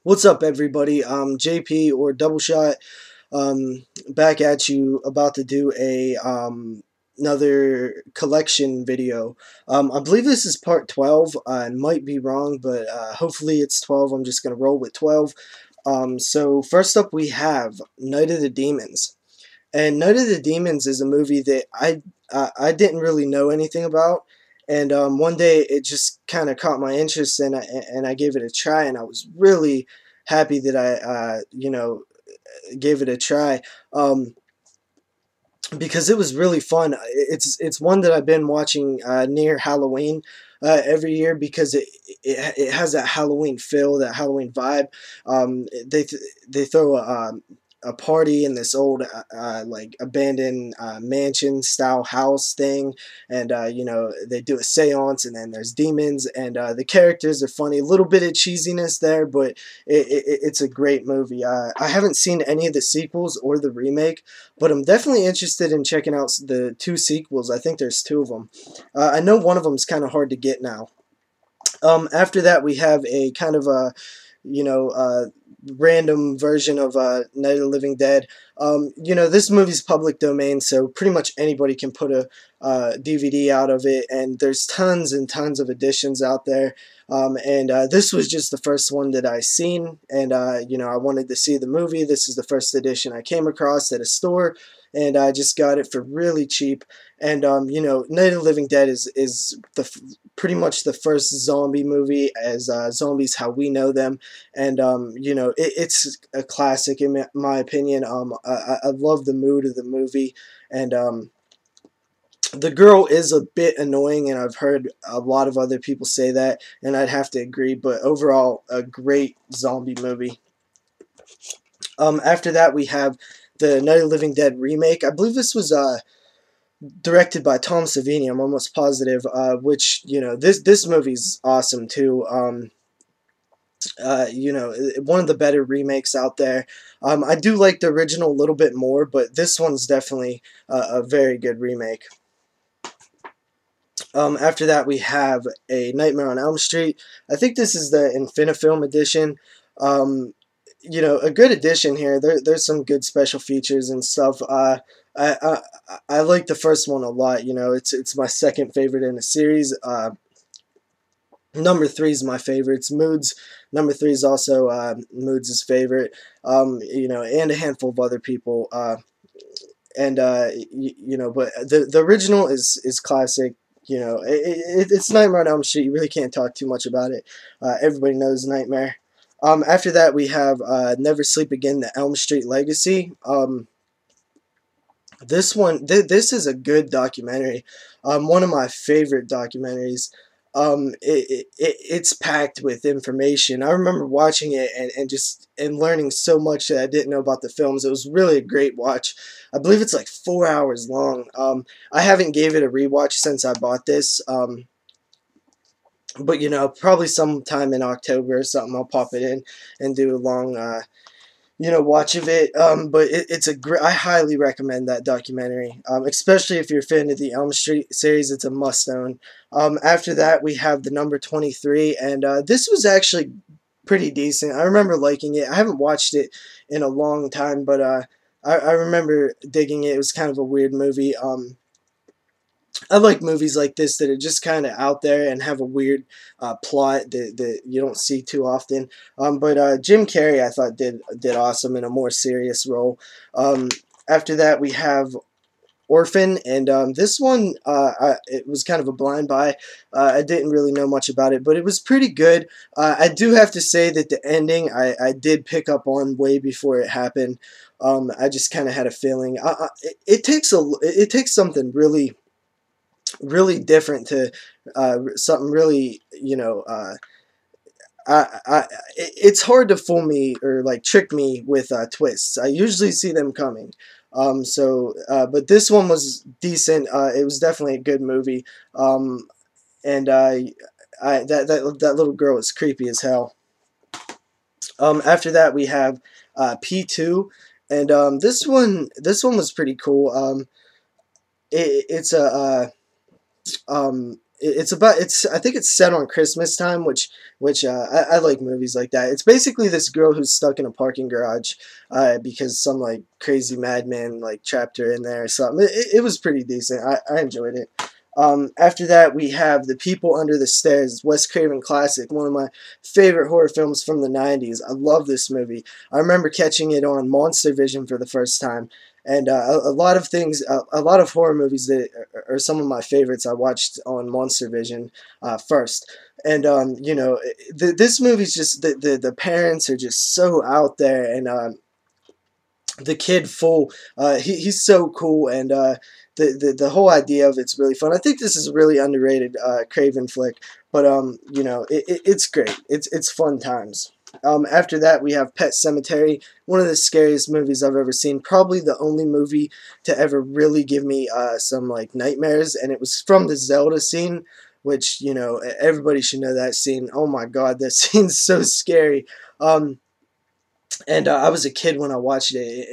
What's up, everybody? JP or Double Shot, back at you, about to do a another collection video. I believe this is part 12. I might be wrong, but hopefully it's 12. I'm just gonna roll with 12. So first up, we have Night of the Demons, and Night of the Demons is a movie that I didn't really know anything about. And one day it just kind of caught my interest, and I gave it a try, and I was really happy that I gave it a try, um, because it was really fun. It's one that I've been watching near Halloween every year, because it has that Halloween feel, that Halloween vibe. They throw a party in this old like abandoned mansion style house thing, and they do a seance, and then there's demons, and the characters are funny. A little bit of cheesiness there, but it's a great movie. I haven't seen any of the sequels or the remake, but I'm definitely interested in checking out the two sequels. I think there's two of them. I know one of them is kind of hard to get now. After that, we have a kind of a, you know, uh, random version of Night of the Living Dead. This movie's public domain, so pretty much anybody can put a DVD out of it, and there's tons and tons of editions out there. And this was just the first one that I seen, and I wanted to see the movie. This is the first edition I came across at a store, and I just got it for really cheap. And Night of the Living Dead is pretty much the first zombie movie as zombies how we know them, and it's a classic in my opinion. I love the mood of the movie, and the girl is a bit annoying, and I've heard a lot of other people say that, and I'd have to agree. But overall, a great zombie movie. After that, we have the Night of the Living Dead remake. I believe this was directed by Tom Savini. I'm almost positive. Which this movie's awesome too. One of the better remakes out there. I do like the original a little bit more, but this one's definitely a very good remake. After that, we have a Nightmare on Elm Street. I think this is the Infinifilm edition. A good edition here. There's some good special features and stuff. I like the first one a lot. It's my second favorite in the series. Number three is my favorite. It's Moods. Number three is also Moods' favorite. And a handful of other people. But the original is classic. It's Nightmare on Elm Street. You really can't talk too much about it. Everybody knows Nightmare. After that, we have Never Sleep Again: The Elm Street Legacy. This is a good documentary. One of my favorite documentaries. It's packed with information. I remember watching it and learning so much that I didn't know about the films. It was really a great watch. I believe it's like 4 hours long. I haven't gave it a rewatch since I bought this. But probably sometime in October or something, I'll pop it in and do a long watch of it. But it's a great. I highly recommend that documentary, especially if you're a fan of the Elm Street series. It's a must-own. After that, we have the Number 23, and this was actually pretty decent. I remember liking it. I haven't watched it in a long time, but I remember digging it. It was kind of a weird movie. I like movies like this that are just kind of out there and have a weird plot that you don't see too often. But Jim Carrey, I thought, did awesome in a more serious role. After that, we have Orphan, and this one, it was kind of a blind buy. I didn't really know much about it, but it was pretty good. I do have to say that the ending, I did pick up on way before it happened. I just kind of had a feeling. It takes something really different to something really, it's hard to fool me or like trick me with twists. I usually see them coming. But this one was decent. It was definitely a good movie. And that little girl is creepy as hell. After that, we have P2, and this one was pretty cool. It's a it's I think it's set on Christmas time, which I like movies like that. It's basically this girl who's stuck in a parking garage because some like crazy madman like trapped her in there or something. It was pretty decent. I enjoyed it. After that, we have The People Under the Stairs, Wes Craven classic, one of my favorite horror films from the 90s. I love this movie. I remember catching it on Monster Vision for the first time. And a lot of things, a lot of horror movies that are some of my favorites I watched on Monster Vision first. And, you know, this movie's just, the parents are just so out there, and the kid Fool, he's so cool, and the whole idea of it's really fun. I think this is a really underrated Craven flick, but you know, it's great. It's fun times. After that, we have Pet Sematary, one of the scariest movies I've ever seen. Probably the only movie to ever really give me some like nightmares, and it was from the Zelda scene, which, you know, everybody should know that scene. Oh my God, that scene's so scary. And I was a kid when I watched it.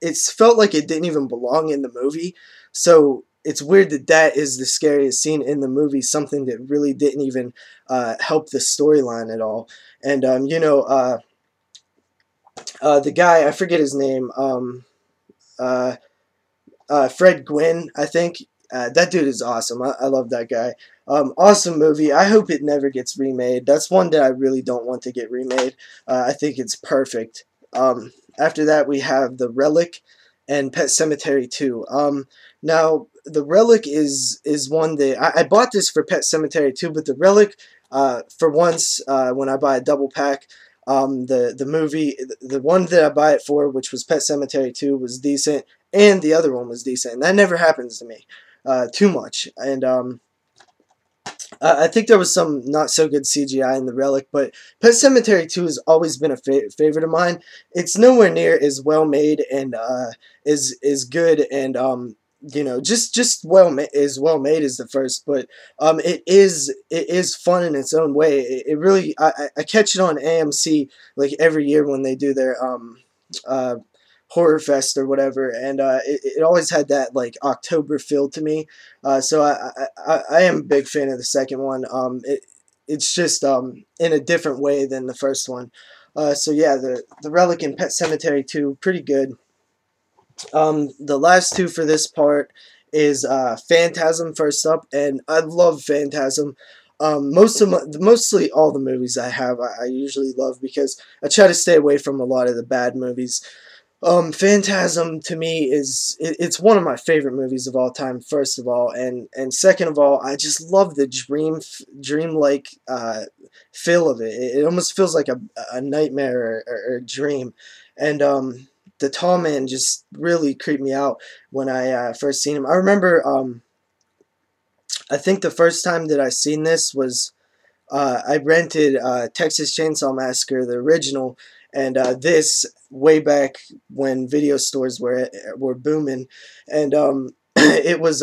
It felt like it didn't even belong in the movie. So it's weird that that is the scariest scene in the movie, something that really didn't even help the storyline at all. And you know, the guy, I forget his name, uh, Fred Gwynn, I think. That dude is awesome. I love that guy. Awesome movie. I hope it never gets remade. That's one that I really don't want to get remade. I think it's perfect. After that, we have The Relic and Pet Sematary 2. Now, The Relic is one that I bought this for Pet Sematary 2, but The Relic, for once, when I buy a double pack, the movie, the one that I buy it for, which was Pet Sematary 2, was decent, and the other one was decent. And that never happens to me too much. And I think there was some not so good CGI in The Relic, but Pet Sematary 2 has always been a favorite of mine. It's nowhere near as well made and is good, and you know, just as well made as the first, but it is fun in its own way. It really, I catch it on AMC like every year when they do their uh Horror Fest or whatever, and it always had that like October feel to me. So I am a big fan of the second one. It's just in a different way than the first one. So yeah, the Relic and Pet Sematary 2, pretty good. The last two for this part is Phantasm first up, and I love Phantasm. Mostly all the movies I have, I usually love because I try to stay away from a lot of the bad movies. Phantasm to me it's one of my favorite movies of all time. First of all, and second of all, I just love the dreamlike feel of it. It almost feels like a nightmare or a dream, and the tall man just really creeped me out when I first seen him. I remember I think the first time that I seen this was I rented Texas Chainsaw Massacre, the original, and this way back when video stores were booming, and it was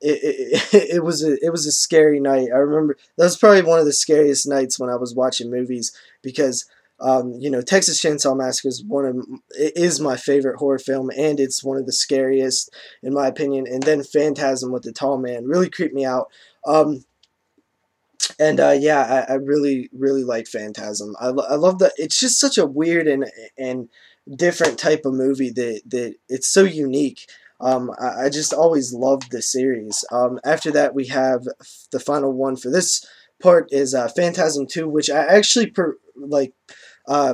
it was a scary night. I remember that was probably one of the scariest nights when I was watching movies because. You know, Texas Chainsaw Massacre is my favorite horror film, and it's one of the scariest in my opinion. And then Phantasm with the tall man really creeped me out. And yeah, I really like Phantasm. I love that. It's just such a weird and different type of movie that it's so unique. I just always loved the series. After that, we have the final one for this part is Phantasm 2, which I actually uh,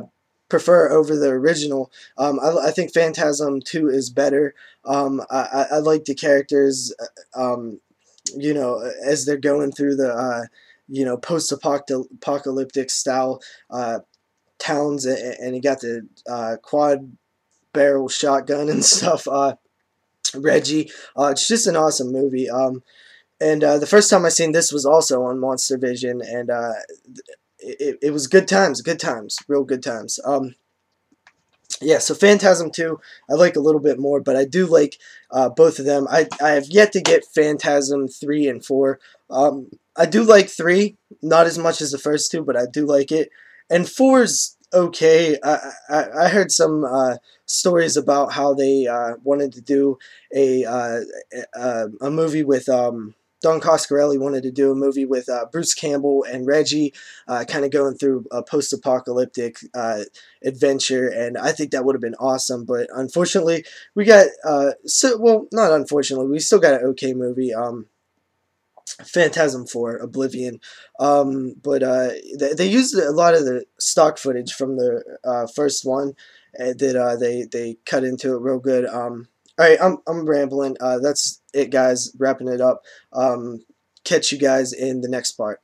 prefer over the original. I think Phantasm 2 is better. I like the characters, you know, as they're going through the, you know, post-apocalyptic style towns, and he got the quad barrel shotgun and stuff. Reggie, it's just an awesome movie. And the first time I seen this was also on Monster Vision, and it was good times, real good times. Yeah, so Phantasm 2, I like a little bit more, but I do like both of them. I have yet to get Phantasm 3 and 4. I do like 3, not as much as the first two, but I do like it. And 4's okay. I heard some stories about how they wanted to do a movie with Don Coscarelli wanted to do a movie with Bruce Campbell and Reggie, kind of going through a post-apocalyptic adventure, and I think that would have been awesome. But unfortunately, we got well, not unfortunately, we still got an okay movie. Phantasm 4, Oblivion. But they used a lot of the stock footage from the first one that they cut into it real good. All right, I'm rambling. That's it, guys. Wrapping it up. Catch you guys in the next part.